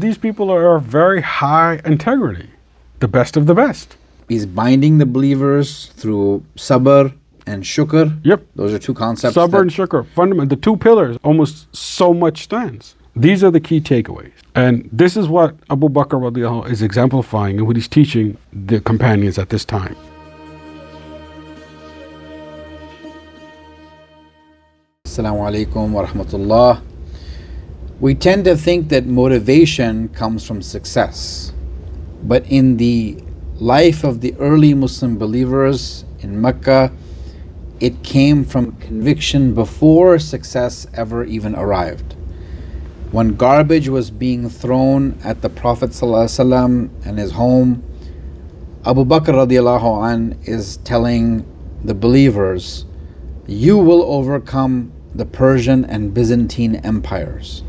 these people are very high integrity, the best of the best. He's binding the believers through sabr and shukr. Yep. Those are two concepts. Sabr and shukr, fundamental, the two pillars, almost so much stands. These are the key takeaways. And this is what Abū Bakr-ra is exemplifying and what he's teaching the companions at this time. Assalamu alaikum wa rahmatullah. We tend to think that motivation comes from success. But in the life of the early Muslim believers in Makkah, it came from conviction before success ever even arrived. When garbage was being thrown at the Prophet ﷺ and his home, Abū Bakr is telling the believers, you will overcome the Persian and Byzantine empires.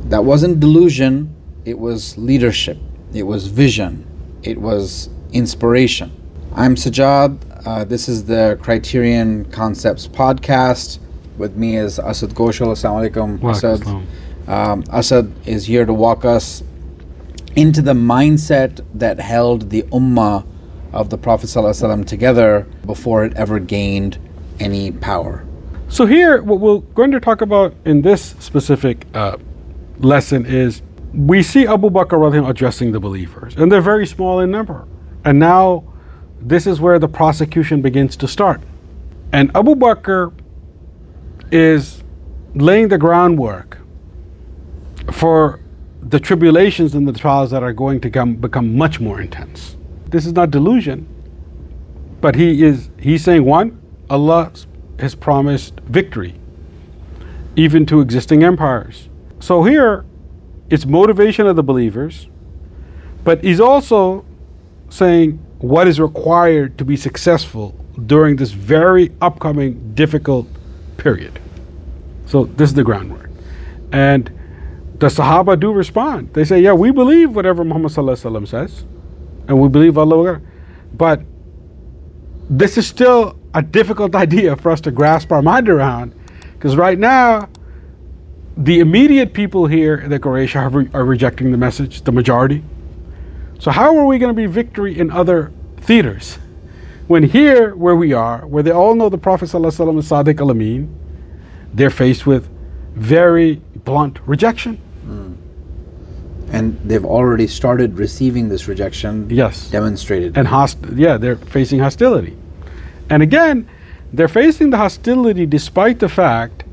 That wasn't delusion, it was leadership, it was vision, it was inspiration. I'm Sajjad, this is the Criterion Concepts Podcast. With me is Assad Koshul. Assalamu alaikum, Assad. Assad is here to walk us into the mindset that held the ummah of the Prophet ﷺ together before it ever gained any power. So here, what we're going to talk about in this specific lesson is we see Abū Bakr addressing the believers, and they're very small in number. And now this is where the prosecution begins to start. And Abū Bakr is laying the groundwork for the tribulations and the trials that are going to become much more intense. This is not delusion, but he's saying, one, Allah has promised victory even to existing empires. So here it's motivation of the believers, but he's also saying what is required to be successful during this very upcoming difficult period. So this is the groundwork. And the Sahaba do respond. They say, yeah, we believe whatever Muhammad says, and we believe Allah. But this is still a difficult idea for us to grasp our mind around, because right now, the immediate people here, the Quraysh, are rejecting the message, the majority. So how are we going to be victory in other theaters? When here, where we are, where they all know the Prophet ﷺ is Sadiq al-Amin, they're faced with very blunt rejection. And they've already started receiving this rejection. Yes. Demonstrated. And they're facing hostility. And again, they're facing the hostility despite the fact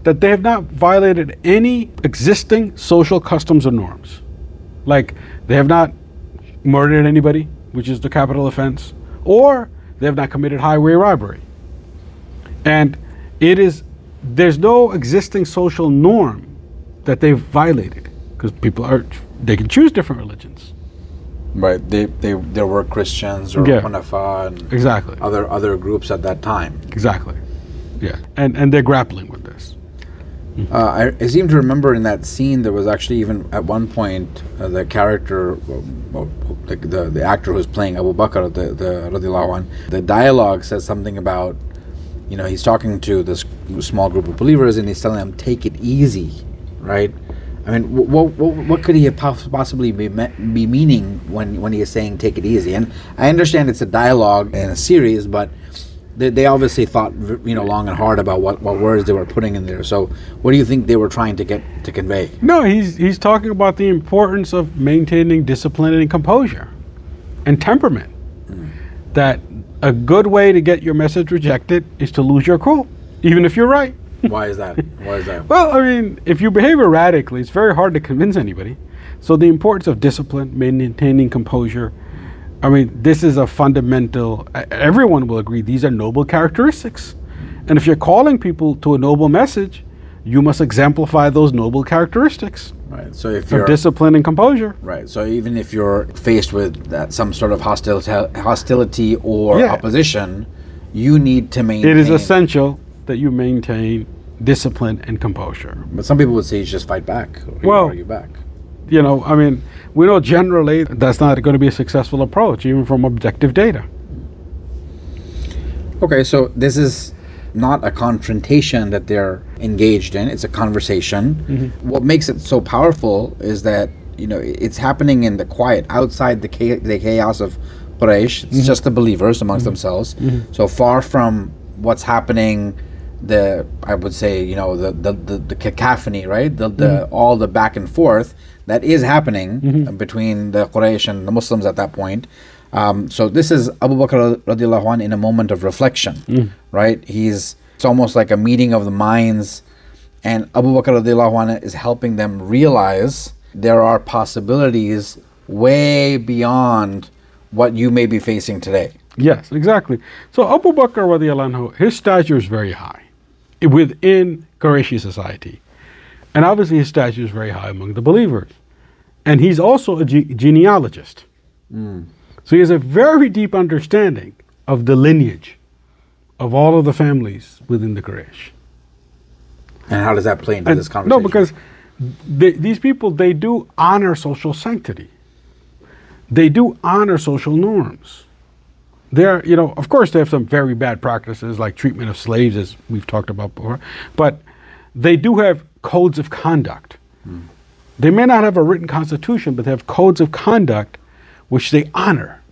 that they have not violated any existing social customs or norms. Like, they have not murdered anybody, which is the capital offense, or they have not committed highway robbery. And there's no existing social norm that they've violated, because they can choose different religions. Right, there were Christians or Hunafa and exactly other groups at that time. Exactly, yeah, and they're grappling with this. I seem to remember in that scene there was actually even at one point the character, the actor who's playing Abū Bakr, the dialogue says something about, he's talking to this small group of believers and he's telling them, take it easy, right? I mean, what could he have possibly be meaning when he is saying take it easy? And I understand it's a dialogue in a series, but they obviously thought long and hard about what words they were putting in there. So what do you think they were trying to convey? No, he's talking about the importance of maintaining discipline and composure and temperament. That a good way to get your message rejected is to lose your cool, even if you're right. Why is that? Well, I mean, if you behave erratically, it's very hard to convince anybody. So the importance of discipline, maintaining composure, I mean, this is a fundamental, everyone will agree, these are noble characteristics. And if you're calling people to a noble message, you must exemplify those noble characteristics. Right. So if you're discipline and composure. Right. So even if you're faced with some sort of hostility or opposition, you need to maintain. It is essential that you maintain discipline and composure. But some people would say you just fight back. Or argue back. I mean, we know generally that's not going to be a successful approach, even from objective data. Okay, so this is not a confrontation that they're engaged in. It's a conversation. What makes it so powerful is that, it's happening in the quiet, outside the chaos of Quraysh. It's just the believers amongst themselves. So far from what's happening, I would say, the cacophony, right? All the back and forth that is happening between the Quraysh and the Muslims at that point. So this is Abū Bakr radiallahu anh in a moment of reflection, right? It's almost like a meeting of the minds, and Abū Bakr radiallahu anh is helping them realize there are possibilities way beyond what you may be facing today. Yes, exactly. So Abū Bakr radiallahu anhu, his stature is very high within Qurayshi society. And obviously his stature is very high among the believers. And he's also a genealogist. So he has a very deep understanding of the lineage of all of the families within the Quraysh. And how does that play into this conversation? No, because these people, they do honor social sanctity. They do honor social norms. They're, of course they have some very bad practices like treatment of slaves, as we've talked about before, but they do have codes of conduct. They may not have a written constitution, but they have codes of conduct which they honor.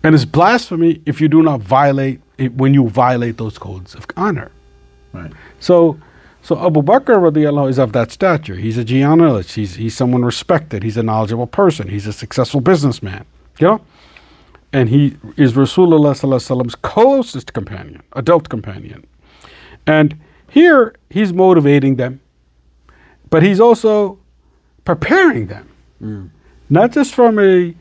And it's blasphemy if you do not violate it, when you violate those codes of honor. Right. So Abū Bakr radiallahu is of that stature. He's a genealogist. He's someone respected. He's a knowledgeable person. He's a successful businessman. And he is Rasulullah sallallahu alaihi wasallam's closest companion, adult companion. And here he's motivating them, but he's also preparing them. Not just from we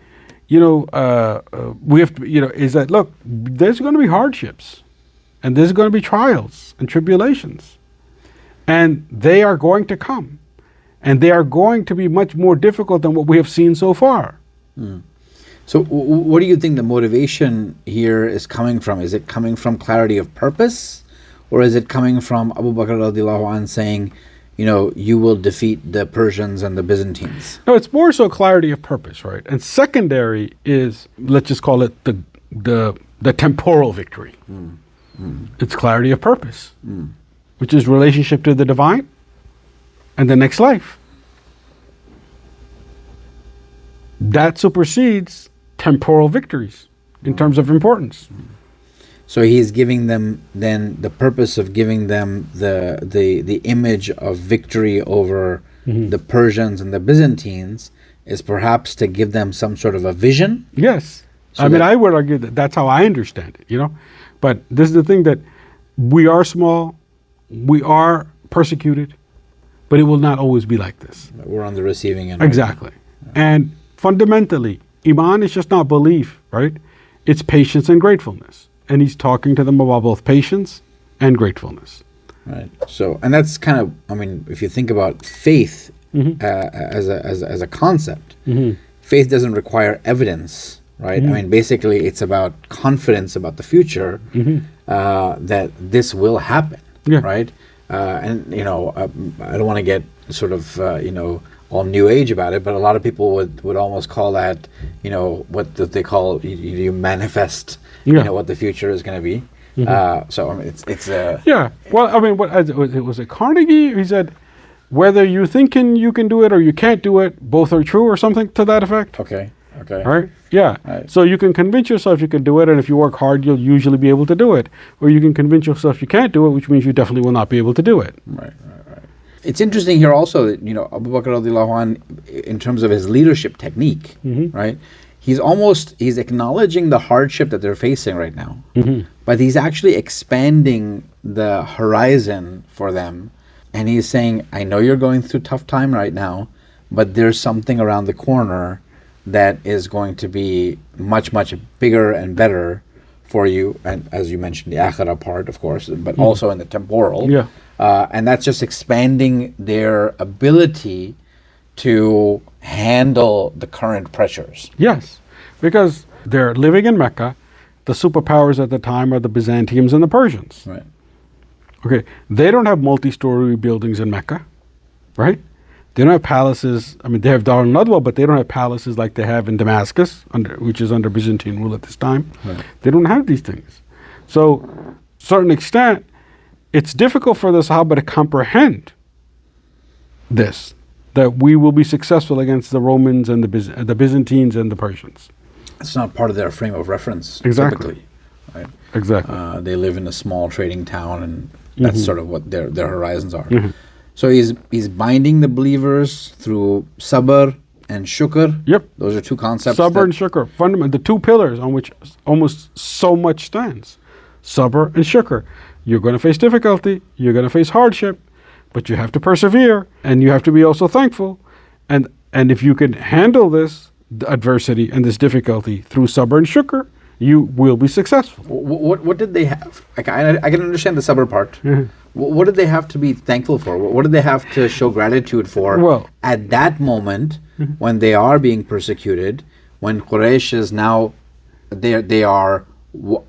have to, is that, look, there's going to be hardships, and there's going to be trials and tribulations, and they are going to come, and they are going to be much more difficult than what we have seen so far. So what do you think the motivation here is coming from? Is it coming from clarity of purpose, or is it coming from Abū Bakr radiallahu anh saying, you will defeat the Persians and the Byzantines? No, it's more so clarity of purpose, right? And secondary is, let's just call it the temporal victory. It's clarity of purpose, which is relationship to the divine and the next life. That supersedes temporal victories in terms of importance. So he's giving them, then the purpose of giving them the image of victory over the Persians and the Byzantines is perhaps to give them some sort of a vision? Yes. So I would argue that that's how I understand it, But this is the thing, that we are small, we are persecuted, but it will not always be like this. We're on the receiving end. Exactly. Right? And fundamentally, Iman is just not belief, right? It's patience and gratefulness. And he's talking to them about both patience and gratefulness. Right. So, and that's kind of, if you think about faith as a concept, faith doesn't require evidence, right? Basically it's about confidence about the future, that this will happen, right? And, I don't want to get sort of, all new age about it, but a lot of people would almost call that, what they call, you manifest, what the future is going to be. So it's yeah. Well, it was a Carnegie. He said, whether you think you can do it or you can't do it, both are true, or something to that effect. Okay. All right. Yeah. Right. So you can convince yourself you can do it, and if you work hard, you'll usually be able to do it. Or you can convince yourself you can't do it, which means you definitely will not be able to do it. Right. It's interesting here also that, Abū Bakr radiallahu anh, in terms of his leadership technique, right? He's acknowledging the hardship that they're facing right now, but he's actually expanding the horizon for them. And he's saying, I know you're going through a tough time right now, but there's something around the corner that is going to be much, much bigger and better for you. And as you mentioned, the akhirah part, of course, but also in the temporal. Yeah. And that's just expanding their ability to handle the current pressures. Yes, because they're living in Mecca. The superpowers at the time are the Byzantines and the Persians. Right. Okay, they don't have multi-story buildings in Mecca, right? They don't have palaces. They have Dar al-Nadwa, but they don't have palaces like they have in Damascus, which is under Byzantine rule at this time. Right. They don't have these things. So, to a certain extent, it's difficult for the Sahaba to comprehend this, that we will be successful against the Romans and the Byzantines and the Persians. It's not part of their frame of reference. Exactly. Typically, right? Exactly. They live in a small trading town, and that's sort of what their horizons are. So he's binding the believers through sabr and shukr. Yep. Those are two concepts. Sabr and shukr, fundamental, the two pillars on which almost so much stands. Sabr and shukr. You're going to face difficulty, you're going to face hardship, but you have to persevere, and you have to be also thankful. And if you can handle this adversity and this difficulty through sabr and shukr, you will be successful. What did they have? I can understand the sabr part. What did they have to be thankful for? What did they have to show gratitude for at that moment when they are being persecuted, when Quraysh is now, they are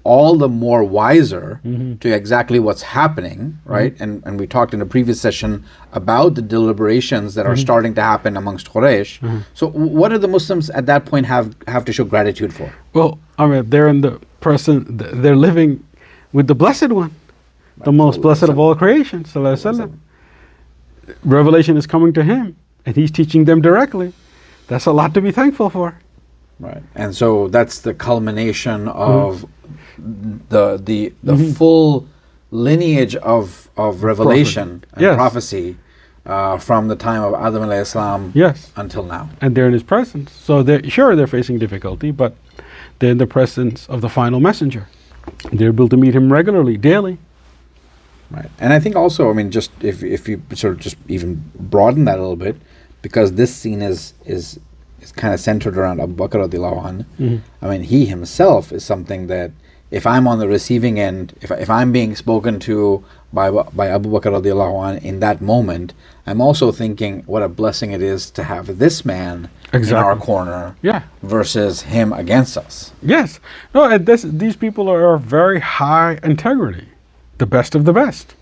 all the more wiser to exactly what's happening, right? And we talked in a previous session about the deliberations that are starting to happen amongst Quraysh. So what do the Muslims at that point have to show gratitude for? Well, I mean, they're in the present, they're living with the Blessed One, the most blessed of all creation, sallallahu alaihi wasallam. Revelation is coming to him, and he's teaching them directly. That's a lot to be thankful for. Right, and so that's the culmination of the full lineage of revelation and prophecy from the time of Adam alayhi salam until now. And they're in his presence. So they're facing difficulty, but they're in the presence of the final messenger. They're able to meet him regularly, daily. Right, and I think also, I mean, just if you sort of just even broaden that a little bit, because this scene is kind of centered around Abū Bakr radiallahu anhu. I mean, he himself is something that if I'm on the receiving end, if I'm being spoken to by Abū Bakr radiallahu anhu in that moment, I'm also thinking what a blessing it is to have this man in our corner versus him against us. Yes. No, and these people are very high integrity, the best of the best.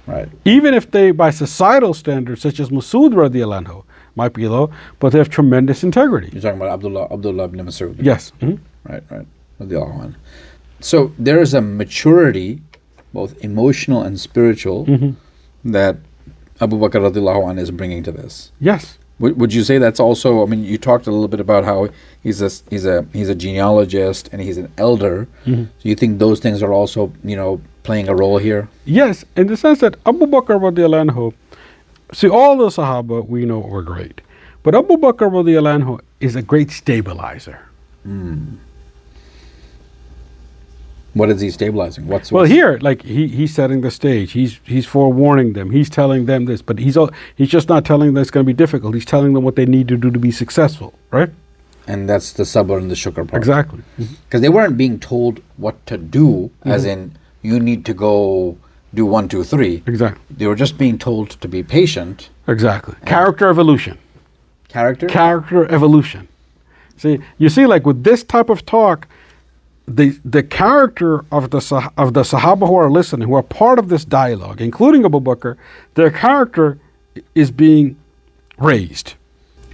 Right. Even if they, by societal standards, such as Masud radiallahu anhu, might be low, but they have tremendous integrity. You're talking about Abdullah ibn Masud. Yes. Right. Radiallahu anhu. So there is a maturity, both emotional and spiritual, that Abū Bakr radiallahu anhu is bringing to this. Yes. Would you say that's also? I mean, you talked a little bit about how he's a genealogist and he's an elder. So you think those things are also, playing a role here? Yes, in the sense that Abū Bakr radiallahu anhu, see, all the Sahaba we know were great, but Abū Bakr radiallahu anhu is a great stabilizer. What is he stabilizing? What's here, like he's setting the stage. He's forewarning them. He's telling them this, but he's just not telling them it's going to be difficult. He's telling them what they need to do to be successful, right? And that's the sabr and the shukr part. Exactly. Because they weren't being told what to do, as in you need to go do 1, 2, 3. Exactly. They were just being told to be patient. Exactly. Character evolution. Character evolution. You see, like with this type of talk, the character of the Sahaba who are listening, who are part of this dialogue, including Abū Bakr, their character is being raised.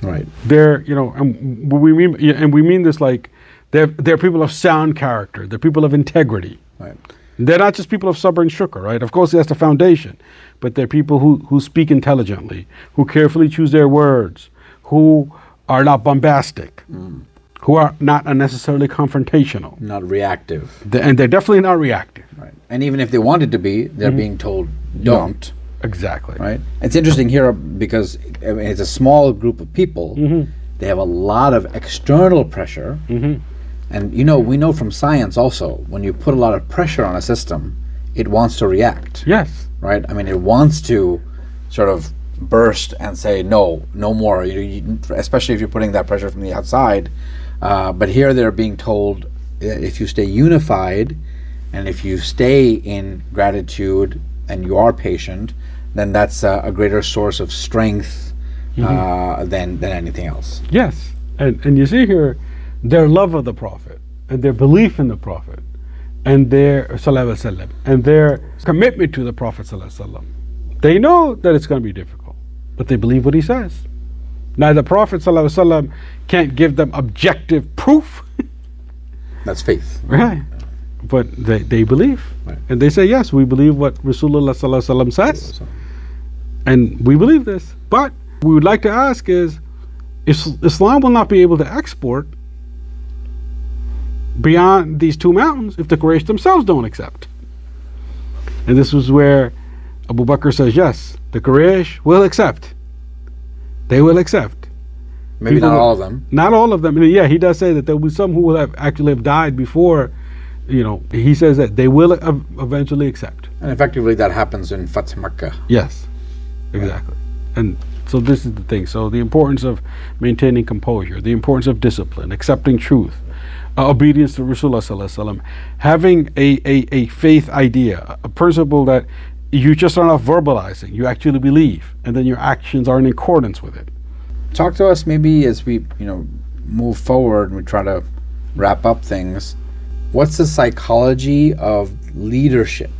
Right. They're, and we mean this like they're people of sound character. They're people of integrity. Right. They're not just people of sabr and shukr, right? Of course, that's the foundation, but they're people who speak intelligently, who carefully choose their words, who are not bombastic, who are not unnecessarily confrontational. Not reactive. And they're definitely not reactive. Right. And even if they wanted to be, they're being told, don't. Exactly. Right. It's interesting here because it's a small group of people. They have a lot of external pressure. And we know from science also, when you put a lot of pressure on a system, it wants to react. Yes. Right? I mean, it wants to sort of burst and say, no more, especially if you're putting that pressure from the outside. But here they're being told, if you stay unified and if you stay in gratitude and you are patient, then that's a greater source of strength than anything else. Yes. And you see here, their love of the Prophet and their belief in the Prophet and their sallallahu alaihi wasallam and their commitment to the Prophet sallallahu alaihi wasallam. They know that it's going to be difficult, but they believe what he says. Now the Prophet sallallahu alaihi wasallam can't give them objective proof. That's faith. Right. but they believe. Right. And they say, yes, we believe what Rasulullah Sallallahu Alaihi Wasallam says. And we believe this. But we would like to ask is, Islam will not be able to export beyond these two mountains if the Quraysh themselves don't accept. And this was where Abū Bakr says, yes, the Quraysh will accept. They will accept. Maybe not all of them. Not all of them. And yeah, he does say that there will be some who will have actually have died before, he says that they will eventually accept. And effectively that happens in Fath Makkah. Yes, exactly. And so this is the thing. So the importance of maintaining composure, the importance of discipline, accepting truth, obedience to Rasulullah Sallallahu Alaihi Wasallam, having a faith idea, a principle that you just are not verbalizing, you actually believe, and then your actions are in accordance with it. Talk to us maybe as we move forward and we try to wrap up things. What's the psychology of leadership?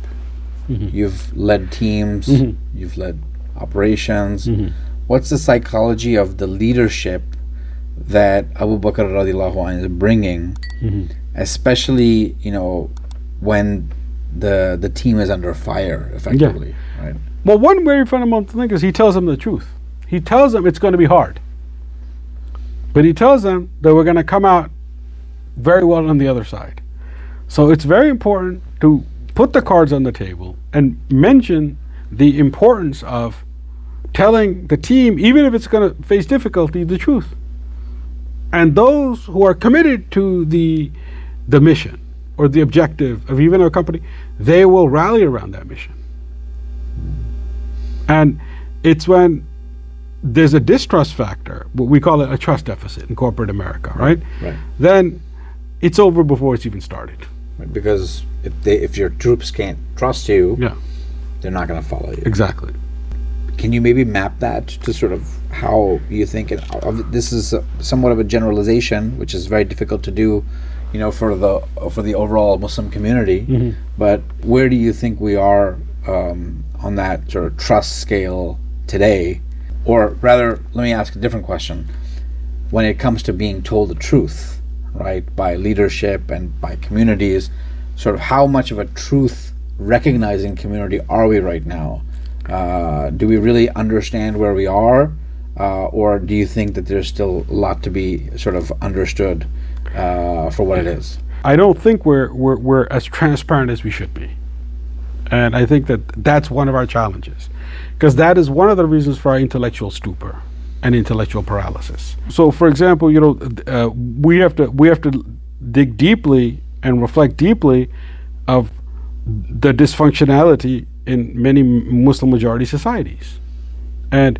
Mm-hmm. You've led teams, mm-hmm. you've led operations. Mm-hmm. What's the psychology of the leadership that Abū Bakr radiallahu anhu is bringing, mm-hmm. especially when the team is under fire, effectively, right? Well, one very fundamental thing is he tells them the truth. He tells them it's going to be hard, but he tells them that we're going to come out very well on the other side. So it's very important to put the cards on the table and mention the importance of telling the team, even if it's going to face difficulty, the truth. And those who are committed to the mission or the objective of even a company, they will rally around that mission. And it's when there's a distrust factor, we call it a trust deficit in corporate America, right? Right. Then it's over before it's even started. Right, because if your troops can't trust you, they're not going to follow you. Exactly. Can you maybe map that to sort of how you think this is somewhat of a generalization, which is very difficult to do, for the overall Muslim community. Mm-hmm. But where do you think we are on that sort of trust scale today? Or rather, let me ask a different question. When it comes to being told the truth, right, by leadership and by communities, sort of how much of a truth recognizing community are we right now? Do we really understand where we are, or do you think that there's still a lot to be sort of understood for what it is? I don't think we're as transparent as we should be, and I think that's one of our challenges, because that is one of the reasons for our intellectual stupor and intellectual paralysis. So, for example, we have to dig deeply and reflect deeply of the dysfunctionality in many Muslim majority societies, and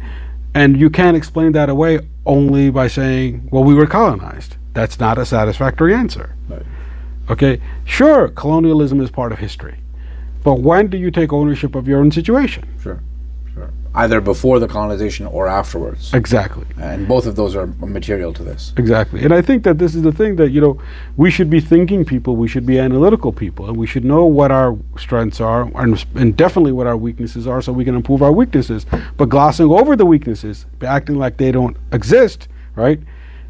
you can't explain that away only by saying, well, we were colonized. That's not a satisfactory answer. Right. Okay, sure, colonialism is part of history, but when do you take ownership of your own situation? Sure. Either before the colonization or afterwards. Exactly. And both of those are material to this. Exactly. And I think that this is the thing that, we should be thinking people, we should be analytical people, and we should know what our strengths are and definitely what our weaknesses are so we can improve our weaknesses. But glossing over the weaknesses, acting like they don't exist, right?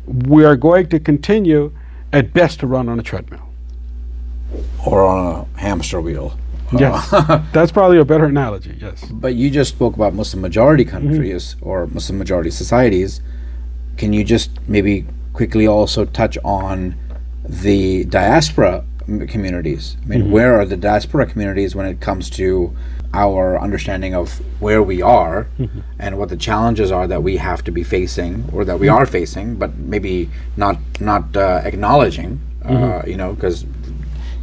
We are going to continue at best to run on a treadmill. Or on a hamster wheel. Yes, that's probably a better analogy, yes. But you just spoke about Muslim majority countries, mm-hmm. or Muslim majority societies. Can you just maybe quickly also touch on the diaspora communities? I mean, mm-hmm. where are the diaspora communities when it comes to our understanding of where we are, mm-hmm. and what the challenges are that we have to be facing, or that we mm-hmm. are facing, but maybe not acknowledging, mm-hmm. Because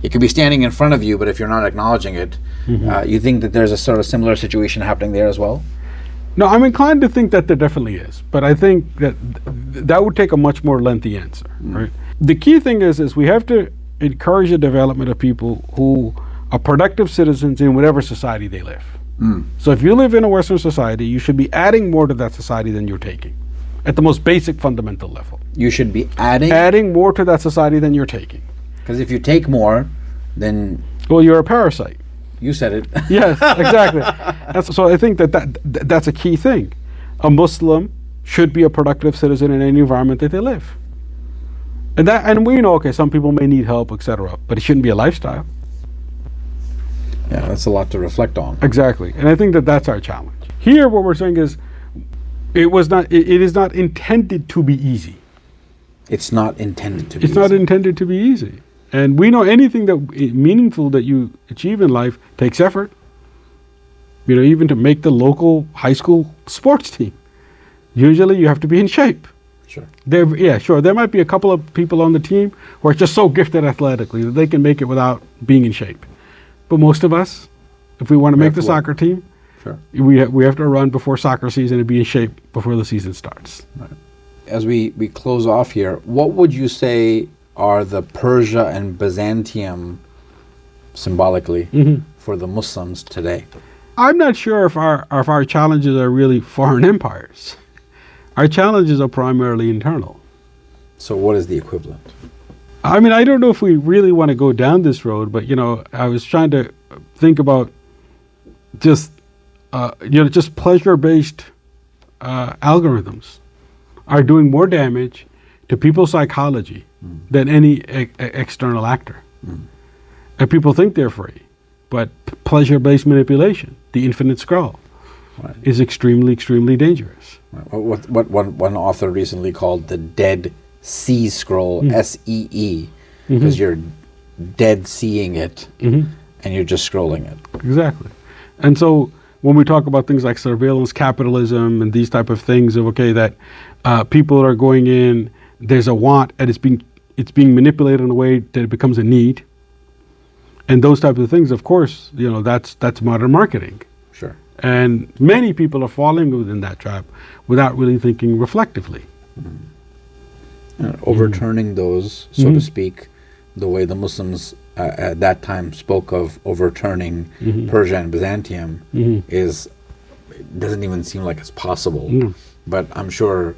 it could be standing in front of you, but if you're not acknowledging it, mm-hmm. You think that there's a sort of similar situation happening there as well? No, I'm inclined to think that there definitely is, but I think that would take a much more lengthy answer, right? The key thing is we have to encourage the development of people who are productive citizens in whatever society they live. So if you live in a Western society, you should be adding more to that society than you're taking, at the most basic fundamental level. You should be adding more to that society than you're taking. Because if you take more, then... Well, you're a parasite. You said it. Yes, exactly. So I think that's a key thing. A Muslim should be a productive citizen in any environment that they live. And we know, okay, some people may need help, etc., but it shouldn't be a lifestyle. Yeah, that's a lot to reflect on. Exactly. And I think that that's our challenge. Here, what we're saying is, it is not intended to be easy. It's not intended to be It's not intended to be easy. And we know anything that meaningful that you achieve in life takes effort. You know, even to make the local high school sports team, usually you have to be in shape. Sure. There might be a couple of people on the team who are just so gifted athletically that they can make it without being in shape. But most of us, if we want to make the soccer team, sure, we have to run before soccer season and be in shape before the season starts. Right. As we close off here, what would you say are the Persia and Byzantium, symbolically, for the Muslims today? I'm not sure if our challenges are really foreign empires. Our challenges are primarily internal. So what is the equivalent? I mean, I don't know if we really want to go down this road, but I was trying to think about just pleasure-based algorithms are doing more damage to people's psychology than any external actor. And people think they're free, but pleasure-based manipulation, the infinite scroll, is extremely, extremely dangerous. What one author recently called the Dead Sea Scroll, SEE, because you're dead seeing it and you're just scrolling it. Exactly. And so when we talk about things like surveillance capitalism and these type of things of, that people are going in, there's a want and it's being manipulated in a way that it becomes a need. And those types of things, of course, that's modern marketing. Sure. And many people are falling within that trap without really thinking reflectively. Overturning those, so to speak, the way the Muslims at that time spoke of overturning Persia and Byzantium doesn't even seem like it's possible. But I'm sure,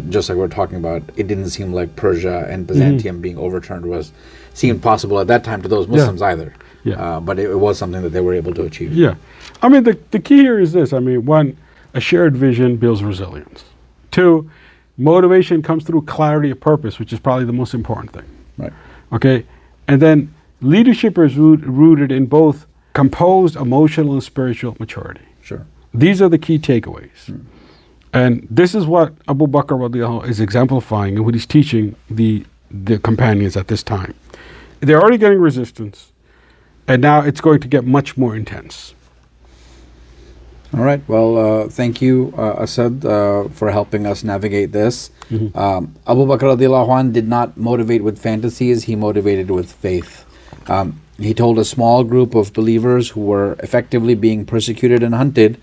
just like we're talking about, it didn't seem like Persia and Byzantium being overturned seemed possible at that time to those Muslims either. But it was something that they were able to achieve. Yeah. I mean, the key here is this. I mean, one, a shared vision builds resilience. Two, motivation comes through clarity of purpose, which is probably the most important thing. Right. Okay? And then leadership is rooted in both composed emotional and spiritual maturity. Sure. These are the key takeaways. And this is what Abū Bakr-ra is exemplifying and what he's teaching the companions at this time. They're already getting resistance, and now it's going to get much more intense. All right. Well, thank you, Assad, for helping us navigate this. Abū Bakr-ra did not motivate with fantasies, he motivated with faith. He told a small group of believers who were effectively being persecuted and hunted,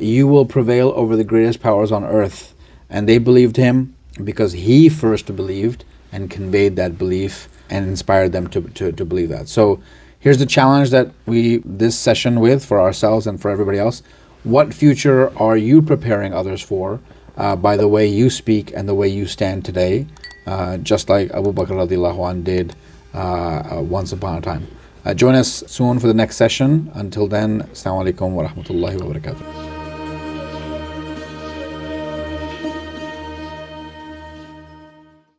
you will prevail over the greatest powers on earth. And they believed him because he first believed and conveyed that belief and inspired them to believe that. So here's the challenge that this session with for ourselves and for everybody else. What future are you preparing others for by the way you speak and the way you stand today, just like Abū Bakr-ra did once upon a time? Join us soon for the next session. Until then, Assalamu alaikum wa rahmatullahi wa barakatuh.